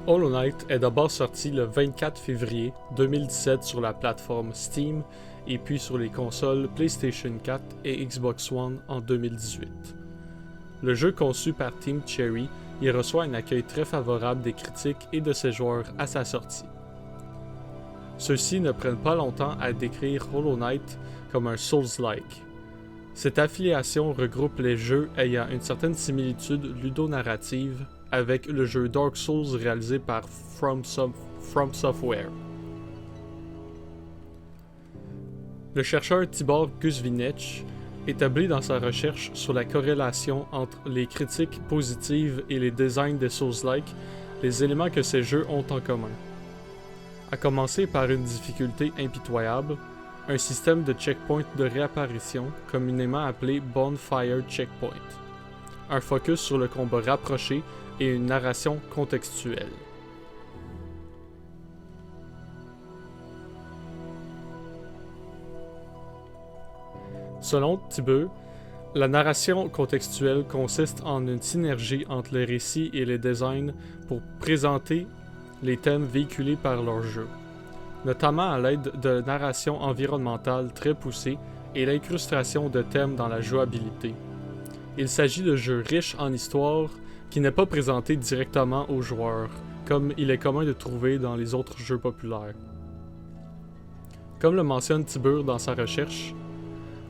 Hollow Knight est d'abord sorti le 24 février 2017 sur la plateforme Steam et puis sur les consoles PlayStation 4 et Xbox One en 2018. Le jeu conçu par Team Cherry y reçoit un accueil très favorable des critiques et de ses joueurs à sa sortie. Ceux-ci ne prennent pas longtemps à décrire Hollow Knight comme un Souls-like. Cette affiliation regroupe les jeux ayant une certaine similitude ludonarrative avec le jeu Dark Souls réalisé par From Software. Le chercheur Tibor Guzvinec établit dans sa recherche sur la corrélation entre les critiques positives et les designs des Souls-like les éléments que ces jeux ont en commun. À commencer par une difficulté impitoyable, un système de checkpoint de réapparition communément appelé Bonfire Checkpoint, un focus sur le combat rapproché et une narration contextuelle. Selon Tibur, la narration contextuelle consiste en une synergie entre les récits et les designs pour présenter les thèmes véhiculés par leur jeu, notamment à l'aide de narration environnementale très poussée et l'incrustation de thèmes dans la jouabilité. Il s'agit de jeux riches en histoire qui n'est pas présenté directement aux joueurs, comme il est commun de trouver dans les autres jeux populaires. Comme le mentionne Tibur dans sa recherche,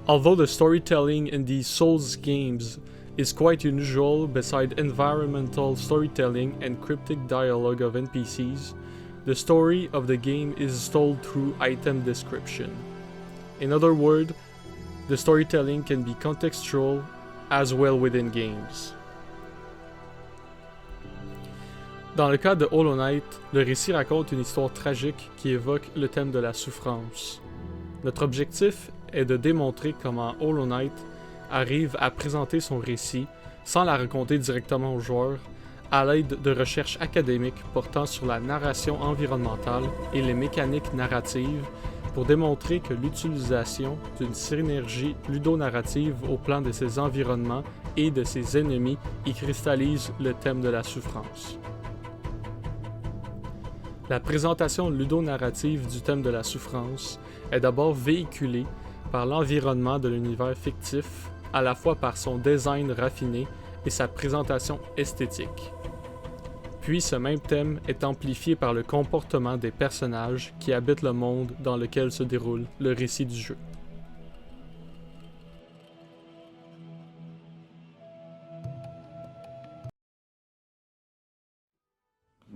although the storytelling in these Souls games is quite unusual beside environmental storytelling and cryptic dialogue of NPCs, the story of the game is told through item description. In other words, the storytelling can be contextual as well within games. Dans le cas de Hollow Knight, le récit raconte une histoire tragique qui évoque le thème de la souffrance. Notre objectif est de démontrer comment Hollow Knight arrive à présenter son récit sans la raconter directement aux joueurs, à l'aide de recherches académiques portant sur la narration environnementale et les mécaniques narratives pour démontrer que l'utilisation d'une synergie ludonarrative au plan de ses environnements et de ses ennemis y cristallise le thème de la souffrance. La présentation ludonarrative du thème de la souffrance est d'abord véhiculée par l'environnement de l'univers fictif, à la fois par son design raffiné et sa présentation esthétique. Puis ce même thème est amplifié par le comportement des personnages qui habitent le monde dans lequel se déroule le récit du jeu.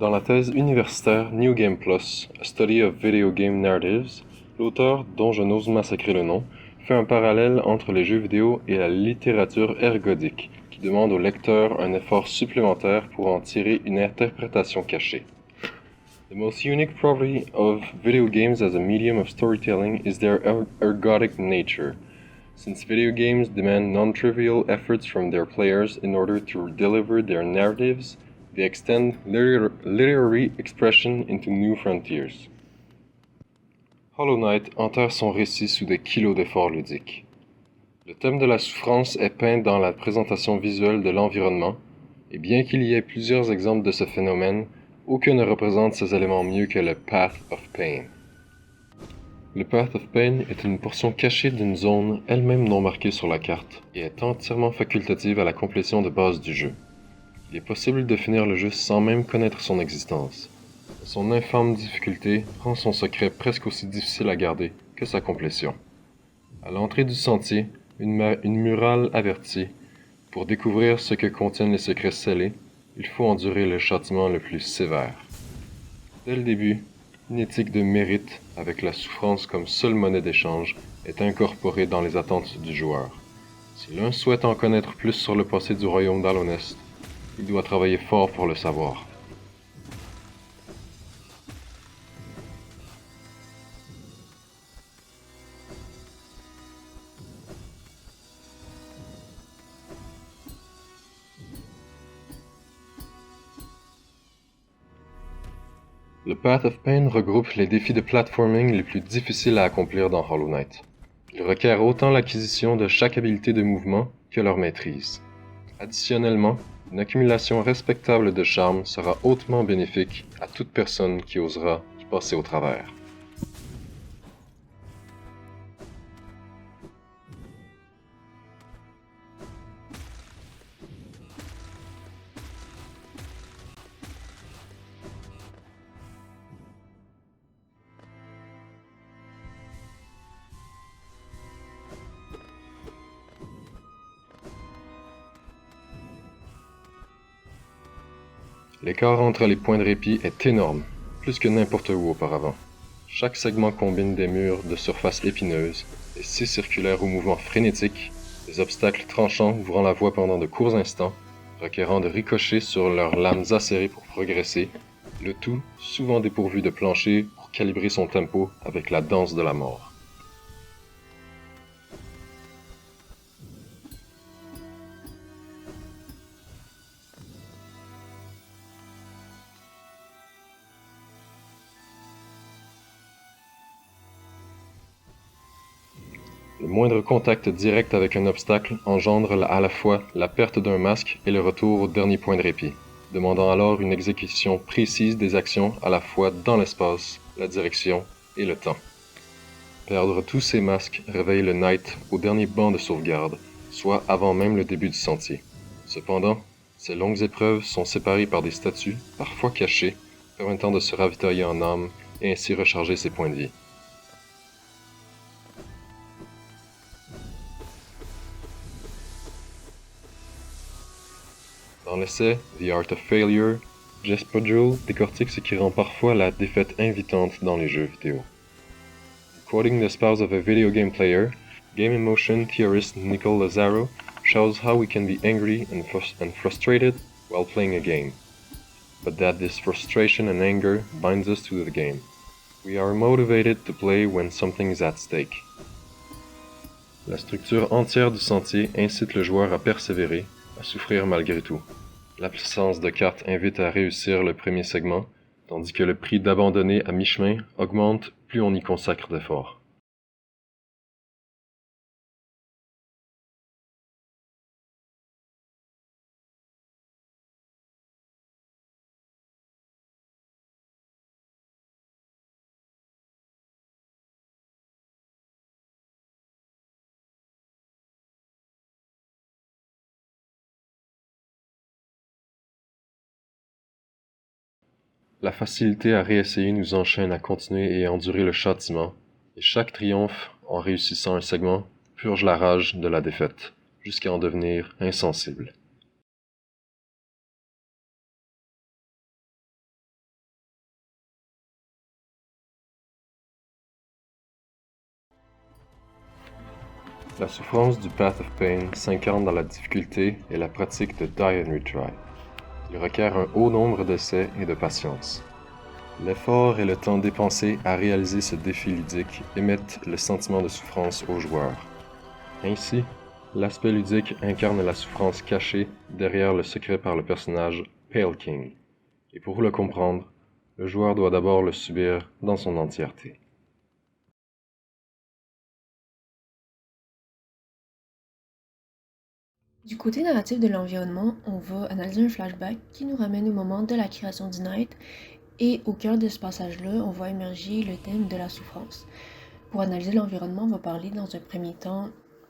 Dans la thèse universitaire New Game Plus, A Study of Video Game Narratives, l'auteur, dont je n'ose massacrer le nom, fait un parallèle entre les jeux vidéo et la littérature ergodique, qui demande au lecteur un effort supplémentaire pour en tirer une interprétation cachée. The most unique property of video games as a medium of storytelling is their ergodic nature, since video games demand non-trivial efforts from their players in order to deliver their narratives. They extend literary expression into new frontiers. Hollow Knight enterre son récit sous des kilos d'efforts ludiques. Le thème de la souffrance est peint dans la présentation visuelle de l'environnement, et bien qu'il y ait plusieurs exemples de ce phénomène, aucun ne représente ces éléments mieux que le Path of Pain. Le Path of Pain est une portion cachée d'une zone elle-même non marquée sur la carte, et est entièrement facultative à la complétion de base du jeu. Il est possible de finir le jeu sans même connaître son existence. Son infâme difficulté rend son secret presque aussi difficile à garder que sa complétion. À l'entrée du sentier, une murale avertit. Pour découvrir ce que contiennent les secrets scellés, il faut endurer le châtiment le plus sévère. Dès le début, une éthique de mérite, avec la souffrance comme seule monnaie d'échange, est incorporée dans les attentes du joueur. Si l'un souhaite en connaître plus sur le passé du royaume d'Alonest, il doit travailler fort pour le savoir. Le Path of Pain regroupe les défis de platforming les plus difficiles à accomplir dans Hollow Knight. Il requiert autant l'acquisition de chaque habilité de mouvement que leur maîtrise. Additionnellement, Une accumulation respectable de charme sera hautement bénéfique à toute personne qui osera y passer au travers. L'écart entre les points de répit est énorme, plus que n'importe où auparavant. Chaque segment combine des murs de surface épineuse, des scies circulaires au mouvement frénétique, des obstacles tranchants ouvrant la voie pendant de courts instants, requérant de ricocher sur leurs lames acérées pour progresser, le tout souvent dépourvu de plancher pour calibrer son tempo avec la danse de la mort. Le moindre contact direct avec un obstacle engendre à la fois la perte d'un masque et le retour au dernier point de répit, demandant alors une exécution précise des actions à la fois dans l'espace, la direction et le temps. Perdre tous ces masques réveille le Knight au dernier banc de sauvegarde, soit avant même le début du sentier. Cependant, ces longues épreuves sont séparées par des statues, parfois cachées, permettant de se ravitailler en âme et ainsi recharger ses points de vie. Dans l'essai The Art of Failure, Jess Pudgell décortique ce qui rend parfois la défaite invitante dans les jeux vidéo. Quoting the spouse of a video game player, game emotion theorist Nicole Lazaro shows how we can be angry and frustrated while playing a game, but that this frustration and anger binds us to the game. We are motivated to play when something is at stake. La structure entière du sentier incite le joueur à persévérer, à souffrir malgré tout. L'absence de cartes invite à réussir le premier segment, tandis que le prix d'abandonner à mi-chemin augmente plus on y consacre d'efforts. La facilité à réessayer nous enchaîne à continuer et endurer le châtiment, et chaque triomphe, en réussissant un segment, purge la rage de la défaite, jusqu'à en devenir insensible. La souffrance du Path of Pain s'incarne dans la difficulté et la pratique de Die and Retry. Il requiert un haut nombre d'essais et de patience. L'effort et le temps dépensé à réaliser ce défi ludique émettent le sentiment de souffrance aux joueurs. Ainsi, l'aspect ludique incarne la souffrance cachée derrière le secret par le personnage Pale King. Et pour le comprendre, le joueur doit d'abord le subir dans son entièreté. Du côté narratif de l'environnement, on va analyser un flashback qui nous ramène au moment de la création du Knight, et au cœur de ce passage-là, on va émerger le thème de la souffrance. Pour analyser l'environnement, on va parler dans un premier temps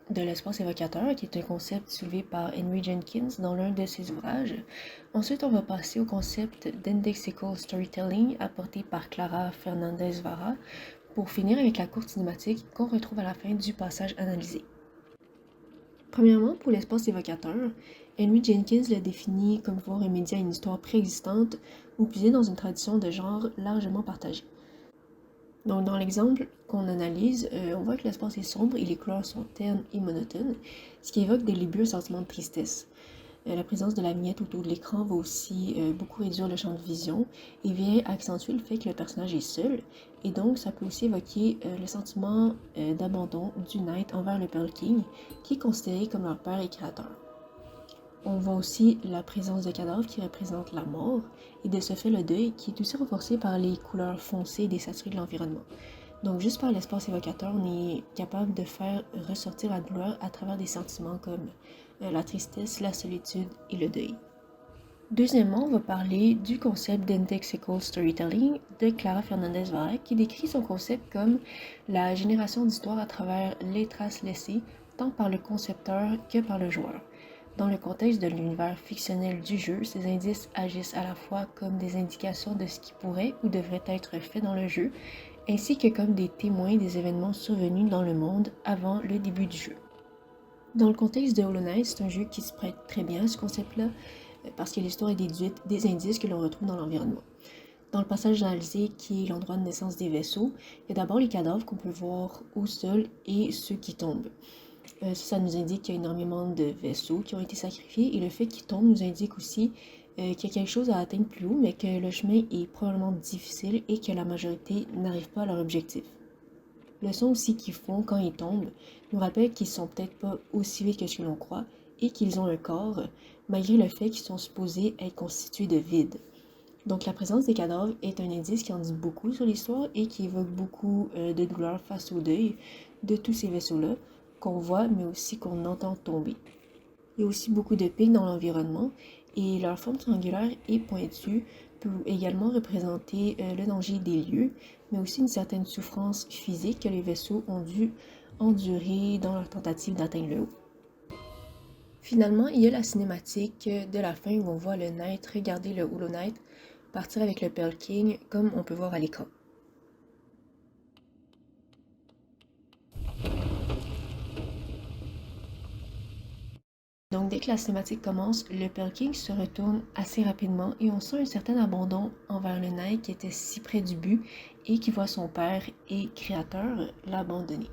de l'espace évocateur, qui est un concept soulevé par Henry Jenkins dans l'un de ses ouvrages. Ensuite, on va passer au concept d'indexical storytelling apporté par Clara Fernandez Vara, pour finir avec la courte cinématique qu'on retrouve à la fin du passage analysé. Premièrement, pour l'espace évocateur, Henry Jenkins le définit comme pouvoir remédier à une histoire préexistante ou puiser dans une tradition de genre largement partagée. Donc, dans l'exemple qu'on analyse, on voit que l'espace est sombre et les couleurs sont ternes et monotones, ce qui évoque dès le début un sentiment de tristesse. La présence de la vignette autour de l'écran va aussi beaucoup réduire le champ de vision et vient accentuer le fait que le personnage est seul, et donc ça peut aussi évoquer le sentiment d'abandon du Knight envers le Pearl King, qui est considéré comme leur père et créateur. On voit aussi la présence de cadavres qui représentent la mort, et de ce fait le deuil, qui est aussi renforcé par les couleurs foncées des statues de l'environnement. Donc juste par l'espace évocateur, on est capable de faire ressortir la douleur à travers des sentiments comme la tristesse, la solitude et le deuil. Deuxièmement, on va parler du concept d'Indexical Storytelling de Clara Fernandez Varela qui décrit son concept comme la génération d'histoires à travers les traces laissées tant par le concepteur que par le joueur. Dans le contexte de l'univers fictionnel du jeu, ces indices agissent à la fois comme des indications de ce qui pourrait ou devrait être fait dans le jeu, ainsi que comme des témoins des événements survenus dans le monde avant le début du jeu. Dans le contexte de Hollow Knight, c'est un jeu qui se prête très bien à ce concept-là, parce que l'histoire est déduite des indices que l'on retrouve dans l'environnement. Dans le passage analysé, qui est l'endroit de naissance des vaisseaux, il y a d'abord les cadavres qu'on peut voir au sol et ceux qui tombent. Ça nous indique qu'il y a énormément de vaisseaux qui ont été sacrifiés, et le fait qu'ils tombent nous indique aussi qu'il y a quelque chose à atteindre plus haut, mais que le chemin est probablement difficile et que la majorité n'arrive pas à leur objectif. Le son aussi qu'ils font quand ils tombent nous rappelle qu'ils sont peut-être pas aussi vite que ce que l'on croit et qu'ils ont un corps, malgré le fait qu'ils sont supposés être constitués de vide. Donc la présence des cadavres est un indice qui en dit beaucoup sur l'histoire et qui évoque beaucoup de douleur face au deuil de tous ces vaisseaux-là qu'on voit mais aussi qu'on entend tomber. Il y a aussi beaucoup de pics dans l'environnement et leur forme triangulaire et pointue peut également représenter le danger des lieux, mais aussi une certaine souffrance physique que les vaisseaux ont dû endurer dans leur tentative d'atteindre le haut. Finalement, il y a la cinématique de la fin où on voit le Knight regarder le Hollow Knight partir avec le Pearl King, comme on peut voir à l'écran. Donc dès que la cinématique commence, le Pearl King se retourne assez rapidement et on sent un certain abandon envers le Knight qui était si près du but et qui voit son père et créateur l'abandonner.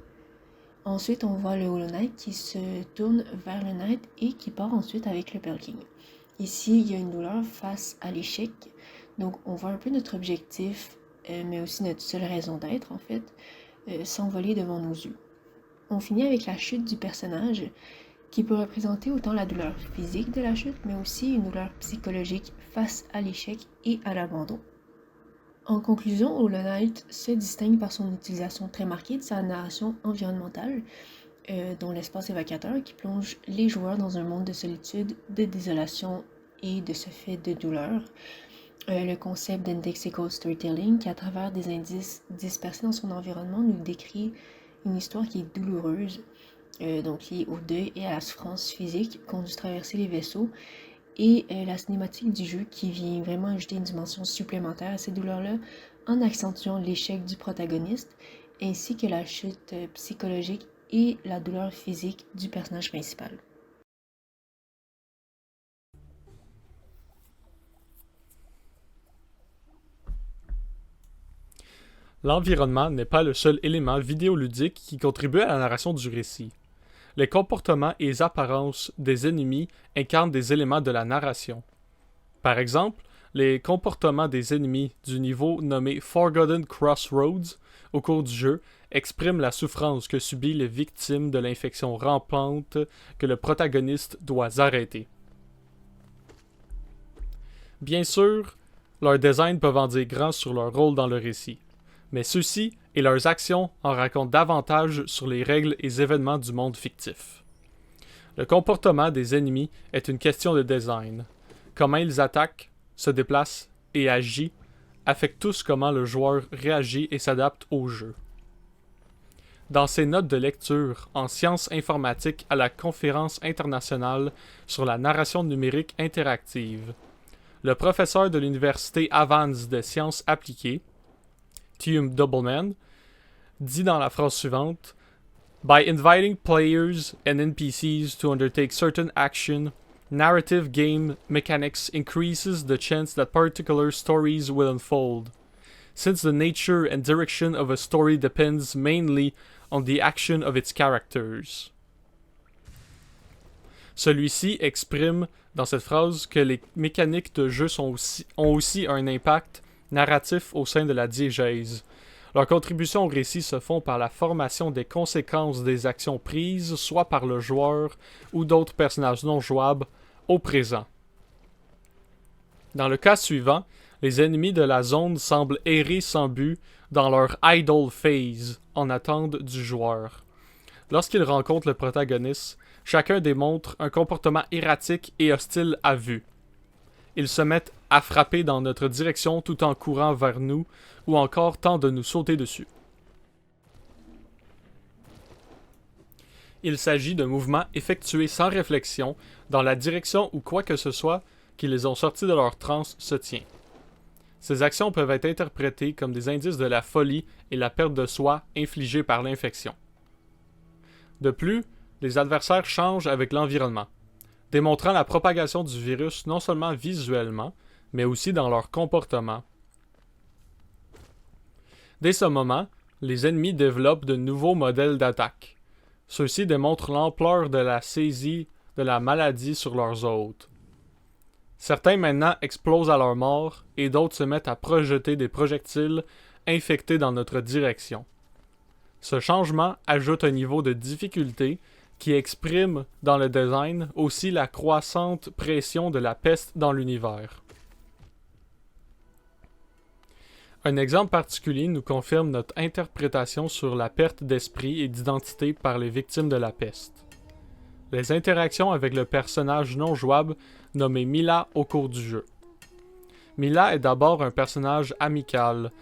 Ensuite, on voit le Hollow Knight qui se tourne vers le Knight et qui part ensuite avec le Pearl King. Ici, il y a une douleur face à l'échec, donc on voit un peu notre objectif, mais aussi notre seule raison d'être en fait, s'envoler devant nos yeux. On finit avec la chute du personnage, qui peut représenter autant la douleur physique de la chute, mais aussi une douleur psychologique face à l'échec et à l'abandon. En conclusion, Hollow Knight se distingue par son utilisation très marquée de sa narration environnementale, dont l'espace évocateur qui plonge les joueurs dans un monde de solitude, de désolation et de ce fait de douleur. Le concept d'indexical storytelling qui, à travers des indices dispersés dans son environnement, nous décrit une histoire qui est douloureuse, donc liée au deuil et à la souffrance physique qu'ont dû traverser les vaisseaux, et la cinématique du jeu qui vient vraiment ajouter une dimension supplémentaire à ces douleurs-là en accentuant l'échec du protagoniste, ainsi que la chute psychologique et la douleur physique du personnage principal. L'environnement n'est pas le seul élément vidéoludique qui contribue à la narration du récit. Les comportements et les apparences des ennemis incarnent des éléments de la narration. Par exemple, les comportements des ennemis du niveau nommé Forgotten Crossroads au cours du jeu expriment la souffrance que subit les victimes de l'infection rampante que le protagoniste doit arrêter. Bien sûr, leurs designs peuvent en dire grand sur leur rôle dans le récit, mais ceux-ci et leurs actions en racontent davantage sur les règles et événements du monde fictif. Le comportement des ennemis est une question de design. Comment ils attaquent, se déplacent et agissent affectent tous comment le joueur réagit et s'adapte au jeu. Dans ses notes de lecture en sciences informatiques à la conférence internationale sur la narration numérique interactive, le professeur de l'université Havans de sciences appliquées, Tuum Doubleman, dit dans la phrase suivante: By inviting players and NPCs to undertake certain action, narrative game mechanics increases the chance that particular stories will unfold. Since the nature and direction of a story depends mainly on the action of its characters. Celui-ci exprime dans cette phrase que les mécaniques de jeu ont aussi un impact narratif au sein de la diégèse. Leurs contributions au récit se font par la formation des conséquences des actions prises, soit par le joueur ou d'autres personnages non jouables, au présent. Dans le cas suivant, les ennemis de la zone semblent errer sans but dans leur idle phase, en attente du joueur. Lorsqu'ils rencontrent le protagoniste, chacun démontre un comportement erratique et hostile à vue. Ils se mettent à frapper dans notre direction tout en courant vers nous ou encore tentent de nous sauter dessus. Il s'agit de mouvements effectués sans réflexion dans la direction où quoi que ce soit qui les ont sortis de leur transe se tient. Ces actions peuvent être interprétées comme des indices de la folie et la perte de soi infligée par l'infection. De plus, les adversaires changent avec l'environnement, démontrant la propagation du virus non seulement visuellement, mais aussi dans leur comportement. Dès ce moment, les ennemis développent de nouveaux modèles d'attaque. Ceux-ci démontrent l'ampleur de la saisie de la maladie sur leurs hôtes. Certains maintenant explosent à leur mort et d'autres se mettent à projeter des projectiles infectés dans notre direction. Ce changement ajoute un niveau de difficulté qui exprime dans le design aussi la croissante pression de la peste dans l'univers. Un exemple particulier nous confirme notre interprétation sur la perte d'esprit et d'identité par les victimes de la peste. Les interactions avec le personnage non jouable nommé Mila au cours du jeu. Mila est d'abord un personnage amical,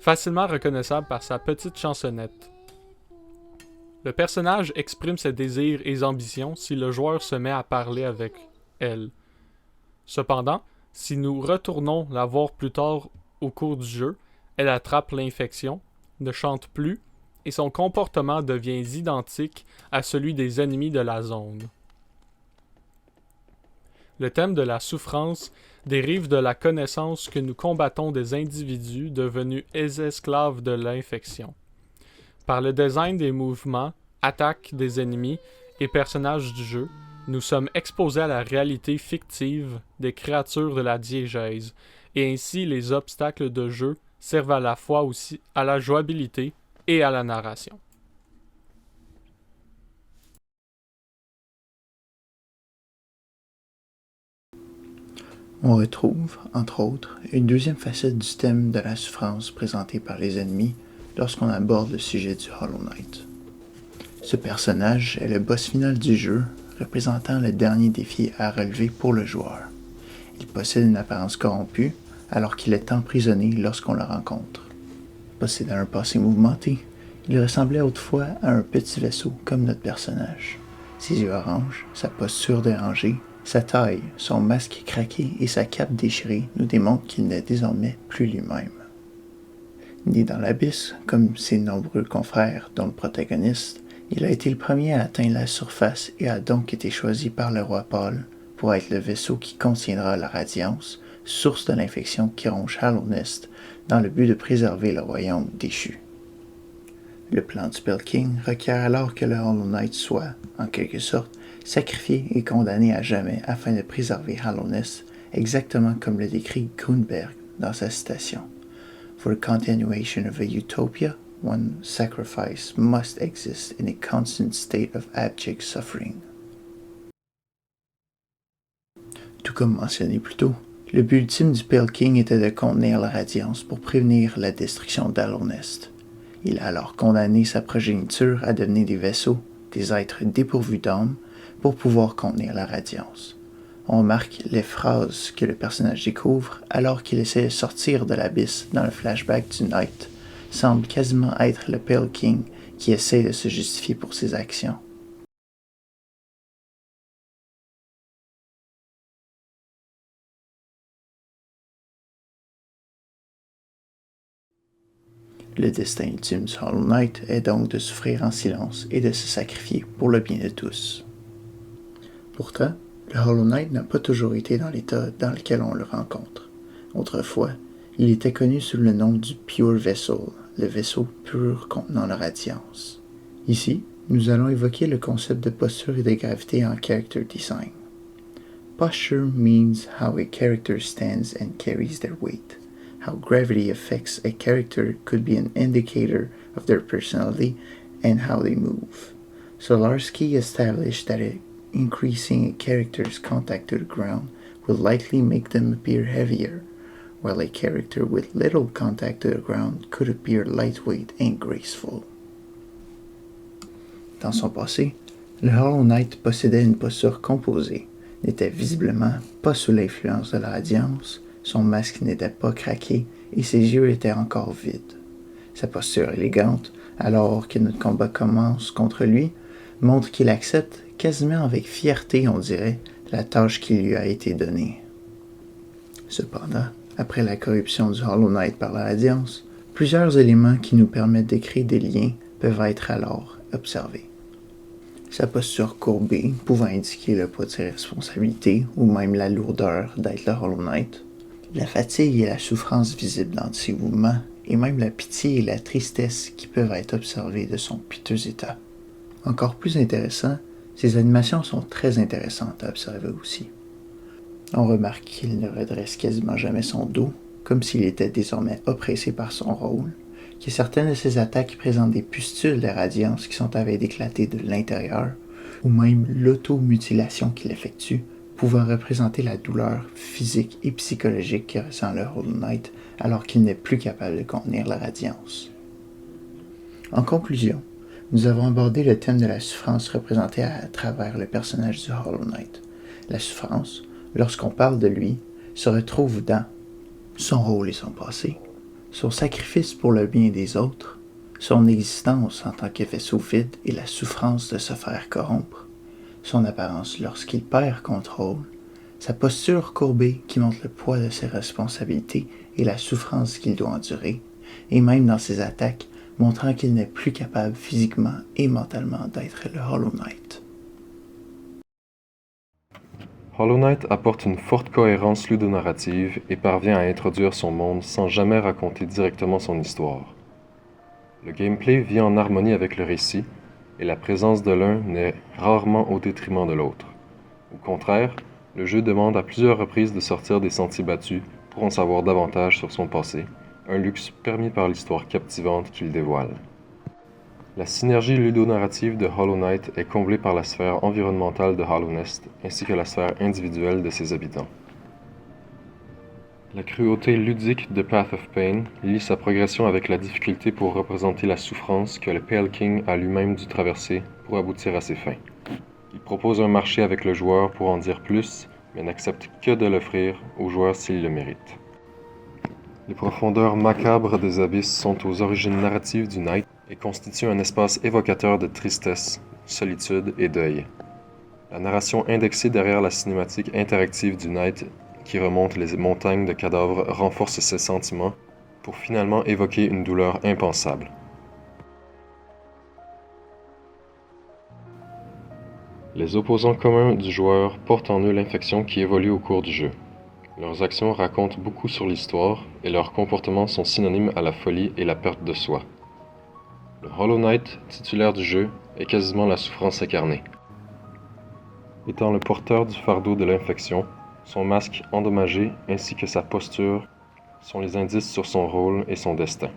facilement reconnaissable par sa petite chansonnette. Le personnage exprime ses désirs et ambitions si le joueur se met à parler avec elle. Cependant, si nous retournons la voir plus tard au cours du jeu, elle attrape l'infection, ne chante plus, et son comportement devient identique à celui des ennemis de la zone. Le thème de la souffrance dérive de la connaissance que nous combattons des individus devenus esclaves de l'infection. Par le design des mouvements, attaques des ennemis et personnages du jeu, nous sommes exposés à la réalité fictive des créatures de la diégèse, et ainsi les obstacles de jeu servent à la fois aussi à la jouabilité et à la narration. On retrouve, entre autres, une deuxième facette du thème de la souffrance présentée par les ennemis lorsqu'on aborde le sujet du Hollow Knight. Ce personnage est le boss final du jeu, représentant le dernier défi à relever pour le joueur. Il possède une apparence corrompue, alors qu'il est emprisonné lorsqu'on le rencontre. Possédant un passé mouvementé, il ressemblait autrefois à un petit vaisseau comme notre personnage. Ses yeux oranges, sa posture dérangée, sa taille, son masque craqué et sa cape déchirée nous démontrent qu'il n'est désormais plus lui-même. Né dans l'abysse, comme ses nombreux confrères, dont le protagoniste, il a été le premier à atteindre la surface et a donc été choisi par le roi Paul pour être le vaisseau qui contiendra la radiance, source de l'infection qui ronge Hallownest, dans le but de préserver le royaume déchu. Le plan du Pale King requiert alors que le Hollow Knight soit, en quelque sorte, sacrifié et condamné à jamais afin de préserver Hallownest, exactement comme le décrit Grunberg dans sa citation. For the continuation of a utopia, one sacrifice must exist in a constant state of abject suffering. Tout comme mentionné plus tôt, le but ultime du Pale King était de contenir la radiance pour prévenir la destruction d'Hallownest. Il a alors condamné sa progéniture à devenir des vaisseaux, des êtres dépourvus d'âme, pour pouvoir contenir la radiance. On remarque les phrases que le personnage découvre alors qu'il essaie de sortir de l'abysse dans le flashback du Knight, semble quasiment être le Pale King qui essaie de se justifier pour ses actions. Le destin ultime du Hollow Knight est donc de souffrir en silence et de se sacrifier pour le bien de tous. Pourtant, le Hollow Knight n'a pas toujours été dans l'état dans lequel on le rencontre. Autrefois, il était connu sous le nom du Pure Vessel, le vaisseau pur contenant la radiance. Ici, nous allons évoquer le concept de posture et de gravité en character design. Posture means how a character stands and carries their weight. How gravity affects a character could be an indicator of their personality and how they move. Solarski established that increasing a character's contact to the ground will likely make them appear heavier, while a character with little contact to the ground could appear lightweight and graceful. Dans son passé, le Hollow Knight possédait une posture composée, n'était visiblement pas sous l'influence de la radiance, son masque n'était pas craqué et ses yeux étaient encore vides. Sa posture élégante, alors que notre combat commence contre lui, montre qu'il accepte, quasiment avec fierté on dirait, la tâche qui lui a été donnée. Cependant, après la corruption du Hollow Knight par la Radiance, plusieurs éléments qui nous permettent de créer des liens peuvent être alors observés. Sa posture courbée pouvant indiquer le poids de ses responsabilités ou même la lourdeur d'être le Hollow Knight, la fatigue et la souffrance visibles dans ses mouvements et même la pitié et la tristesse qui peuvent être observées de son piteux état. Encore plus intéressant, ses animations sont très intéressantes à observer aussi. On remarque qu'il ne redresse quasiment jamais son dos, comme s'il était désormais oppressé par son rôle, que certaines de ses attaques présentent des pustules de radiance qui sont à veille d'éclater de l'intérieur, ou même l'automutilation qu'il effectue, pouvant représenter la douleur physique et psychologique que ressent le Hollow Knight alors qu'il n'est plus capable de contenir la radiance. En conclusion, nous avons abordé le thème de la souffrance représentée à travers le personnage du Hollow Knight. La souffrance, lorsqu'on parle de lui, se retrouve dans son rôle et son passé, son sacrifice pour le bien des autres, son existence en tant que vaisseau vide et la souffrance de se faire corrompre, son apparence lorsqu'il perd contrôle, sa posture courbée qui montre le poids de ses responsabilités et la souffrance qu'il doit endurer, et même dans ses attaques, montrant qu'il n'est plus capable physiquement et mentalement d'être le Hollow Knight. Hollow Knight apporte une forte cohérence ludonarrative et parvient à introduire son monde sans jamais raconter directement son histoire. Le gameplay vit en harmonie avec le récit, et la présence de l'un n'est rarement au détriment de l'autre. Au contraire, le jeu demande à plusieurs reprises de sortir des sentiers battus pour en savoir davantage sur son passé, un luxe permis par l'histoire captivante qu'il dévoile. La synergie ludonarrative de Hollow Knight est comblée par la sphère environnementale de Hallownest ainsi que la sphère individuelle de ses habitants. La cruauté ludique de Path of Pain lie sa progression avec la difficulté pour représenter la souffrance que le Pale King a lui-même dû traverser pour aboutir à ses fins. Il propose un marché avec le joueur pour en dire plus, mais n'accepte que de l'offrir au joueur s'il le mérite. Les profondeurs macabres des abysses sont aux origines narratives du Knight et constituent un espace évocateur de tristesse, solitude et deuil. La narration indexée derrière la cinématique interactive du Knight qui remonte les montagnes de cadavres renforce ces sentiments pour finalement évoquer une douleur impensable. Les opposants communs du joueur portent en eux l'infection qui évolue au cours du jeu. Leurs actions racontent beaucoup sur l'histoire et leurs comportements sont synonymes à la folie et la perte de soi. Le Hollow Knight, titulaire du jeu, est quasiment la souffrance incarnée. Étant le porteur du fardeau de l'infection, son masque endommagé ainsi que sa posture sont les indices sur son rôle et son destin.